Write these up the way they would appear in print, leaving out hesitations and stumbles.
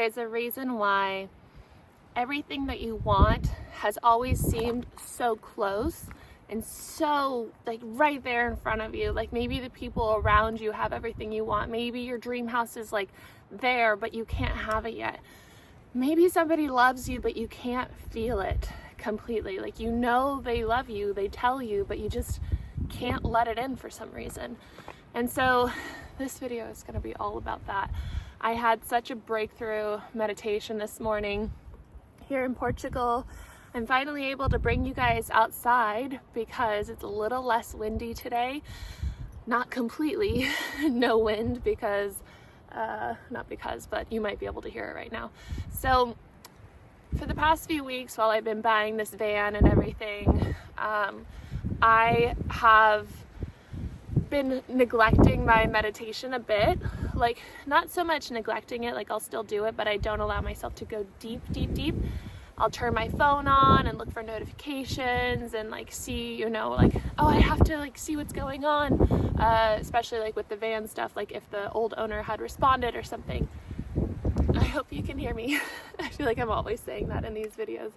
there's a reason why everything that you want has always seemed so close and so like right there in front of you. Like maybe the people around you have everything you want. Maybe your dream house is like there, but you can't have it yet. Maybe somebody loves you, but you can't feel it completely. Like, you know, they love you, they tell you, but you just can't let it in for some reason. And so this video is going to be all about that. I had such a breakthrough meditation this morning here in Portugal. I'm finally able to bring you guys outside because it's a little less windy today. Not completely, no wind because, but you might be able to hear it right now. So for the past few weeks while I've been buying this van and everything, I have been neglecting my meditation a bit. Like, not so much neglecting it, like I'll still do it, but I don't allow myself to go deep. I'll turn my phone on and look for notifications and like see, you know, like, oh, I have to like see what's going on, especially like with the van stuff, like if the old owner had responded or something. I hope you can hear me. I feel like I'm always saying that in these videos,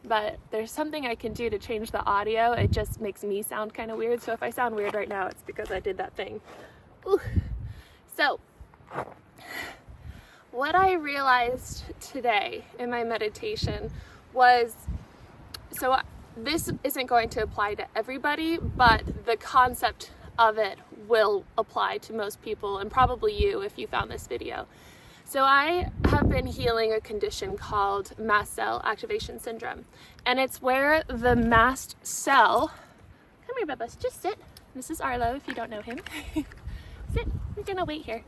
but there's something I can do to change the audio. It just makes me sound kind of weird, so if I sound weird right now, it's because I did that thing. Ooh. So what I realized today in my meditation was, so this isn't going to apply to everybody, but the concept of it will apply to most people and probably you if you found this video. So I have been healing a condition called mast cell activation syndrome, and it's where the mast cell, come here Bubba, just sit. This is Arlo if you don't know him. Sit, we're gonna wait here.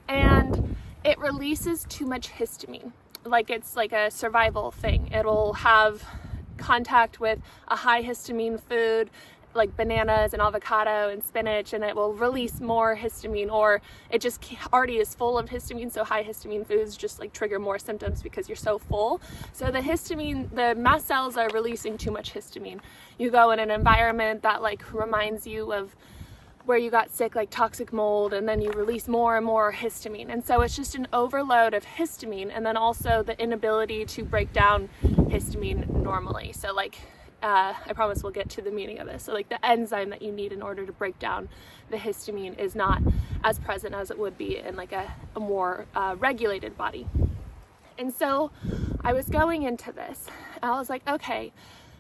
And it releases too much histamine. Like, it's like a survival thing. It'll have contact with a high histamine food like bananas and avocado and spinach, and it will release more histamine, or it just already is full of histamine, so high histamine foods just like trigger more symptoms because you're so full. So the histamine, the mast cells are releasing too much histamine. You go in an environment that like reminds you of where you got sick, like toxic mold, and then you release more and more histamine. And so it's just an overload of histamine, and then also the inability to break down histamine normally. So like, I promise we'll get to the meaning of this. So like the enzyme that you need in order to break down the histamine is not as present as it would be in like a more regulated body. And so I was going into this, and I was like, okay,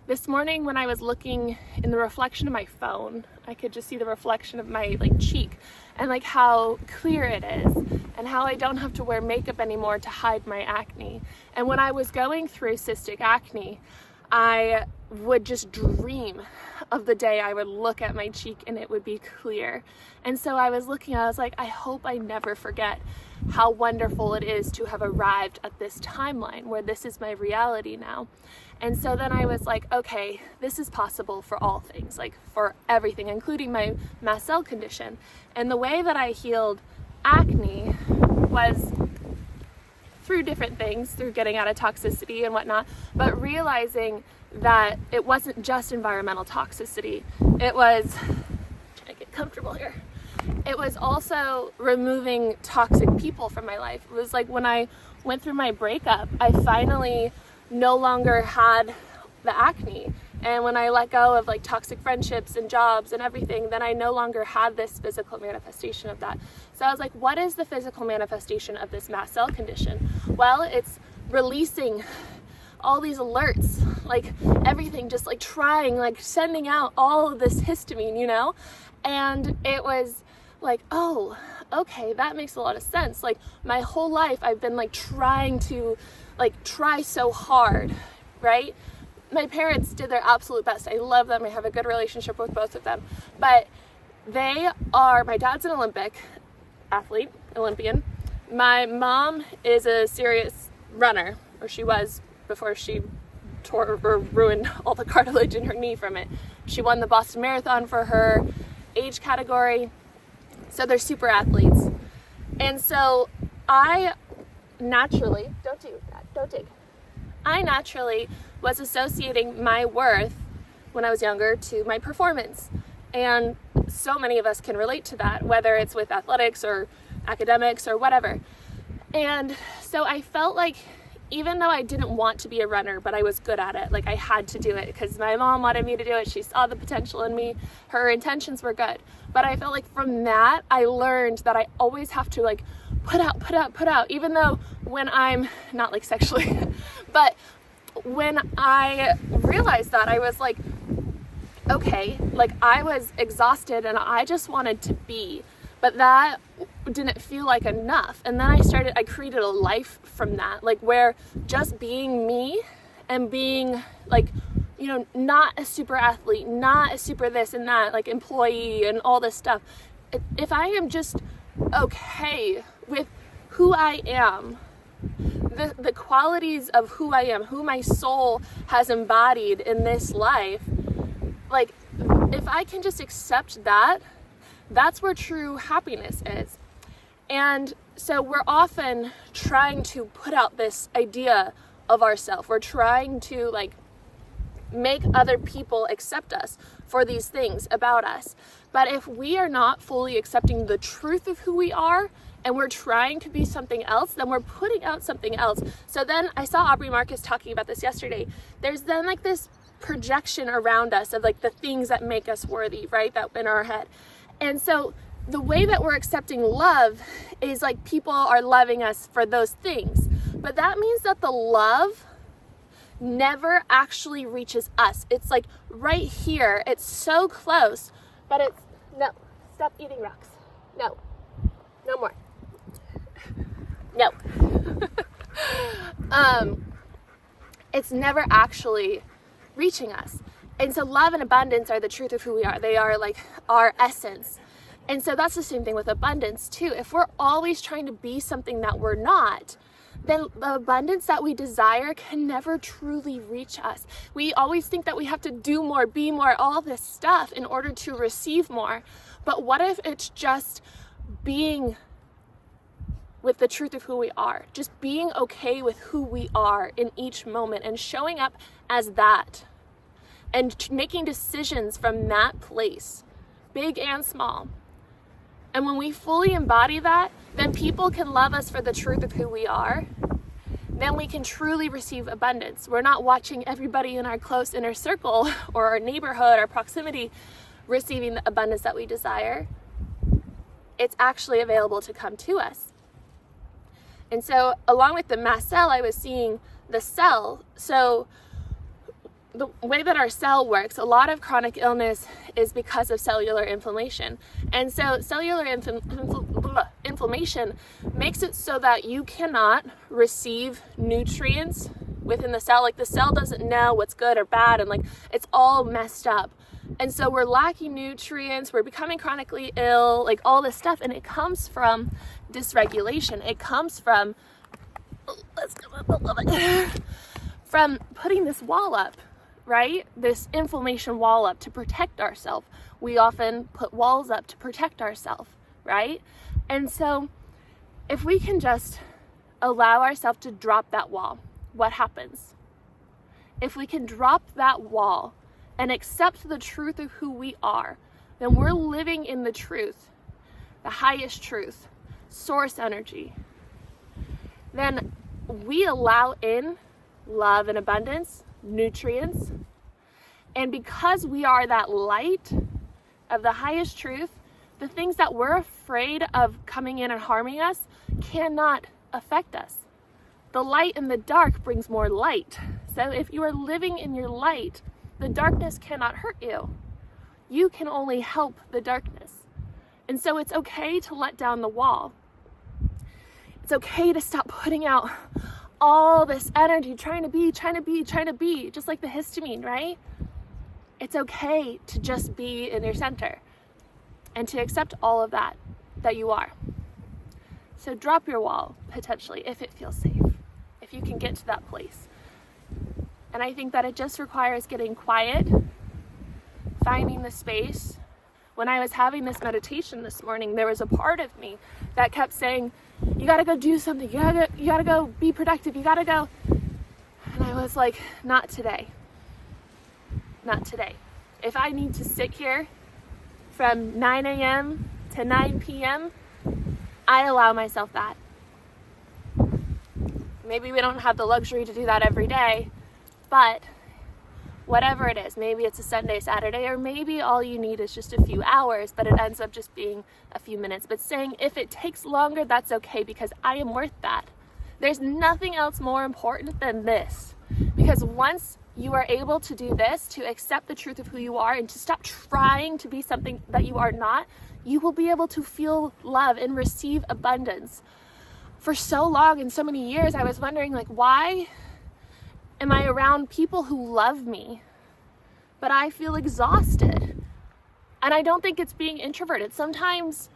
this morning when I was looking in the reflection of my phone, I could just see the reflection of my like cheek and like how clear it is and how I don't have to wear makeup anymore to hide my acne. And when I was going through cystic acne, I would just dream of the day I would look at my cheek and it would be clear. And so I was looking, I was like, I hope I never forget how wonderful it is to have arrived at this timeline where this is my reality now. And so then I was like, okay, this is possible for all things, like for everything, including my mast cell condition. And the way that I healed acne was through different things, through getting out of toxicity and whatnot, but realizing that it wasn't just environmental toxicity. It was, trying to get comfortable here. It was also removing toxic people from my life. It was like when I went through my breakup, I finally no longer had the acne. And when I let go of like toxic friendships and jobs and everything, then I no longer had this physical manifestation of that. So I was like, what is the physical manifestation of this mast cell condition? Well, it's releasing all these alerts, like everything, just like trying, like sending out all of this histamine, you know? And it was like, oh, okay, that makes a lot of sense. Like my whole life I've been like trying to like try so hard, right? My parents did their absolute best. I love them. I have a good relationship with both of them. But my dad's an Olympic athlete, Olympian. My mom is a serious runner, or she was before she tore or ruined all the cartilage in her knee from it. She won the Boston Marathon for her age category. So they're super athletes. And so I naturally, don't do that, don't dig. I naturally was associating my worth when I was younger to my performance. And so many of us can relate to that, whether it's with athletics or academics or whatever. And so I felt like, even though I didn't want to be a runner, but I was good at it, like I had to do it because my mom wanted me to do it. She saw the potential in me. Her intentions were good. But I felt like from that, I learned that I always have to like put out, even though when I'm not like sexually, but when I realized that, I was like, okay, like I was exhausted and I just wanted to be, but that didn't feel like enough. And then I created a life from that, like where just being me and being like, you know, not a super athlete, not a super this and that, like employee and all this stuff. If I am just okay with who I am, the qualities of who I am, who my soul has embodied in this life, like if I can just accept that, that's where true happiness is. And so we're often trying to put out this idea of ourselves. We're trying to like make other people accept us for these things about us. But if we are not fully accepting the truth of who we are, and we're trying to be something else, then we're putting out something else. So then I saw Aubrey Marcus talking about this yesterday. There's then like this projection around us of like the things that make us worthy, right? That in our head. And so the way that we're accepting love is like people are loving us for those things. But that means that the love never actually reaches us. It's like right here. It's so close, but it's, no, stop eating rocks. No, no more. No. It's never actually reaching us. And so love and abundance are the truth of who we are. They are like our essence. And so that's the same thing with abundance too. If we're always trying to be something that we're not, then the abundance that we desire can never truly reach us. We always think that we have to do more, be more, all this stuff in order to receive more. But what if it's just being with the truth of who we are, just being okay with who we are in each moment and showing up as that and making decisions from that place, big and small. And when we fully embody that, then people can love us for the truth of who we are. Then we can truly receive abundance. We're not watching everybody in our close inner circle or our neighborhood or proximity receiving the abundance that we desire. It's actually available to come to us. And so along with the mast cell, I was seeing the cell. So the way that our cell works, a lot of chronic illness is because of cellular inflammation. And so cellular inflammation makes it so that you cannot receive nutrients within the cell. Like the cell doesn't know what's good or bad, and like it's all messed up. And so we're lacking nutrients, we're becoming chronically ill, like all this stuff. And it comes from dysregulation. It comes from, from putting this wall up, right? This inflammation wall up to protect ourselves. We often put walls up to protect ourselves, right? And so if we can just allow ourselves to drop that wall, what happens? If we can drop that wall and accept the truth of who we are, then we're living in the truth, the highest truth, source energy. Then we allow in love and abundance, nutrients, and because we are that light of the highest truth, the things that we're afraid of coming in and harming us cannot affect us. The light in the dark brings more light. So if you are living in your light, the darkness cannot hurt you. You can only help the darkness. And so it's okay to let down the wall. It's okay to stop putting out all this energy, trying to be, just like the histamine, right? It's okay to just be in your center and to accept all of that you are. So drop your wall, potentially, if it feels safe, if you can get to that place. And I think that it just requires getting quiet, finding the space. When I was having this meditation this morning, there was a part of me that kept saying, you gotta go do something, you gotta go be productive, you gotta go. And I was like, not today. Not today. If I need to sit here from 9 a.m. to 9 p.m., I allow myself that. Maybe we don't have the luxury to do that every day, but whatever it is, maybe it's a Sunday, Saturday, or maybe all you need is just a few hours, but it ends up just being a few minutes. But saying if it takes longer, that's okay, because I am worth that. There's nothing else more important than this. Because once you are able to do this, to accept the truth of who you are and to stop trying to be something that you are not, you will be able to feel love and receive abundance. For so long and so many years, I was wondering, like, why am I around people who love me, but I feel exhausted? And I don't think it's being introverted. Sometimes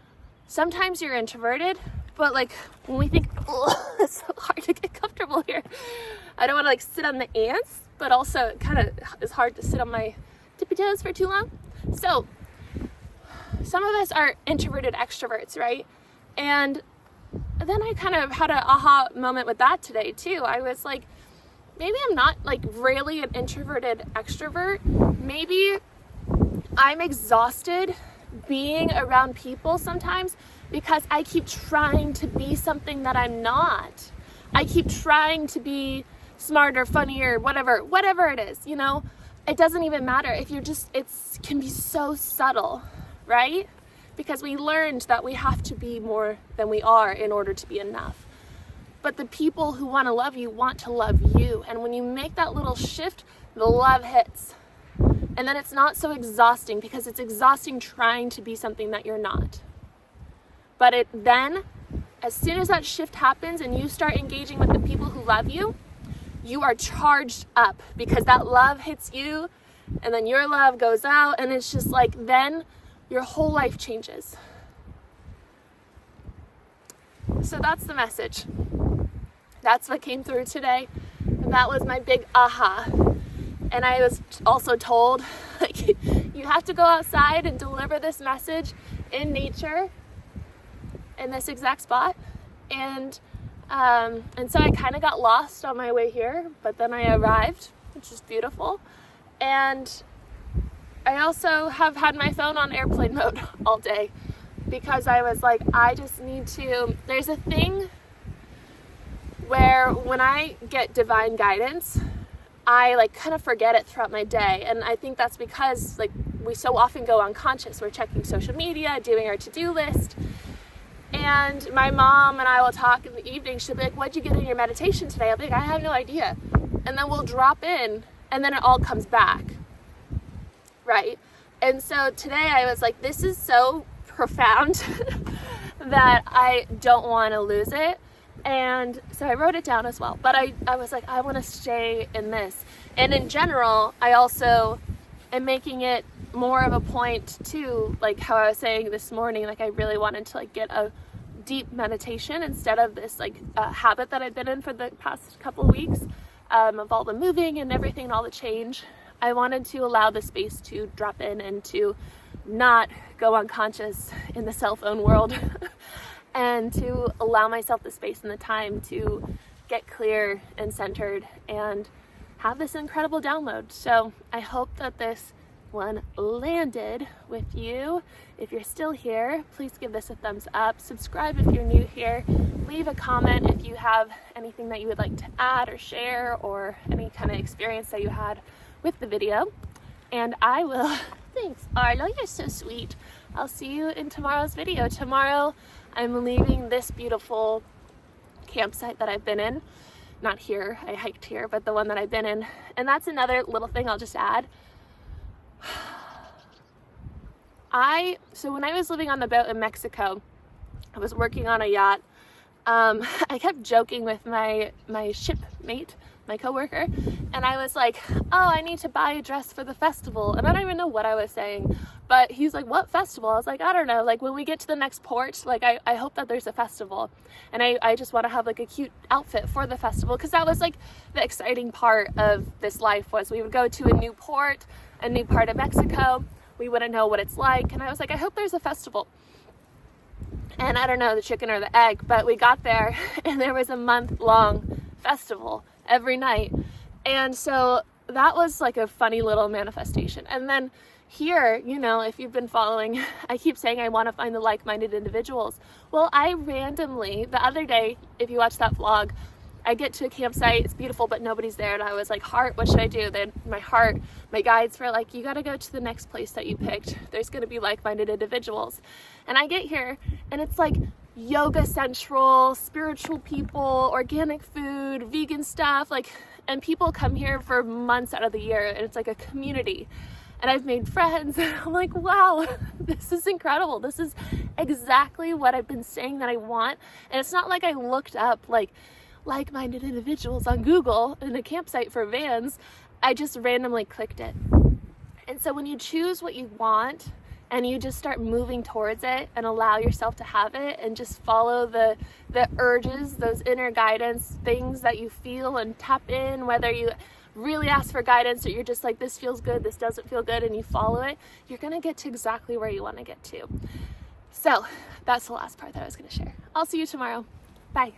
you're introverted, but like when we think, oh, it's so hard to get comfortable here. I don't want to like sit on the ants, but also it kind of is hard to sit on my tippy toes for too long. So some of us are introverted extroverts, right? And then I kind of had an aha moment with that today too. I was like, maybe I'm not like really an introverted extrovert. Maybe I'm exhausted being around people sometimes because I keep trying to be something that I'm not. I keep trying to be smarter, funnier, whatever it is, you know? It doesn't even matter if you're just, it can be so subtle, right? Because we learned that we have to be more than we are in order to be enough. But the people who want to love you want to love you. And when you make that little shift, the love hits. And then it's not so exhausting, because it's exhausting trying to be something that you're not. But then, as soon as that shift happens and you start engaging with the people who love you, you are charged up, because that love hits you and then your love goes out, and it's just like, then your whole life changes. So that's the message. That's what came through today. And that was my big aha. And I was also told, like, you have to go outside and deliver this message in nature in this exact spot. And so I kind of got lost on my way here, but then I arrived, which is beautiful. And I also have had my phone on airplane mode all day, because I was like, I just need to, there's a thing where when I get divine guidance, I like kind of forget it throughout my day. And I think that's because like we so often go unconscious. We're checking social media, doing our to-do list. And my mom and I will talk in the evening. She'll be like, what'd you get in your meditation today? I'll be like, I have no idea. And then we'll drop in, and then it all comes back, right? And so today I was like, this is so profound that I don't want to lose it. And so I wrote it down as well. But I was like, I want to stay in this. And in general, I also am making it more of a point too, like how I was saying this morning, like I really wanted to like get a deep meditation instead of this like habit that I've been in for the past couple of weeks of all the moving and everything and all the change. I wanted to allow the space to drop in and to not go unconscious in the cell phone world and to allow myself the space and the time to get clear and centered and have this incredible download. So I hope that this one landed with you. If you're still here, please give this a thumbs up. Subscribe if you're new here. Leave a comment if you have anything that you would like to add or share, or any kind of experience that you had with the video. And I will, thanks Arlo, you're so sweet. I'll see you in tomorrow's video. Tomorrow I'm leaving this beautiful campsite that I've been in. Not here, I hiked here, but the one that I've been in. And that's another little thing I'll just add. So when I was living on the boat in Mexico, I was working on a yacht. I kept joking with my shipmate, my coworker, and I was like, oh, I need to buy a dress for the festival. And I don't even know what I was saying, but he's like, what festival? I was like, I don't know, like when we get to the next port, like I hope that there's a festival, and I just want to have like a cute outfit for the festival, because that was like the exciting part of this life, was we would go to a new port, a new part of Mexico, we wouldn't know what it's like, and I was like, I hope there's a festival. And I don't know, the chicken or the egg, but we got there and there was a month-long festival every night. And so that was like a funny little manifestation. And then here, you know, if you've been following, I keep saying I want to find the like-minded individuals. Well, I randomly, the other day, if you watch that vlog, I get to a campsite, it's beautiful, but nobody's there, and I was like, heart, what should I do? Then my heart, my guides were like, you got to go to the next place that you picked. There's going to be like-minded individuals. And I get here and it's like yoga central, spiritual people, organic food, vegan stuff, like, and people come here for months out of the year, and it's like a community. And I've made friends, and I'm like, wow, this is incredible. This is exactly what I've been saying that I want. And it's not like I looked up like-minded individuals on Google in a campsite for vans. I just randomly clicked it. And so when you choose what you want and you just start moving towards it and allow yourself to have it and just follow the urges, those inner guidance, things that you feel, and tap in, whether you really ask for guidance or you're just like, this feels good, this doesn't feel good, and you follow it, you're gonna get to exactly where you want to get to. So that's the last part that I was going to share. I'll see you tomorrow. Bye.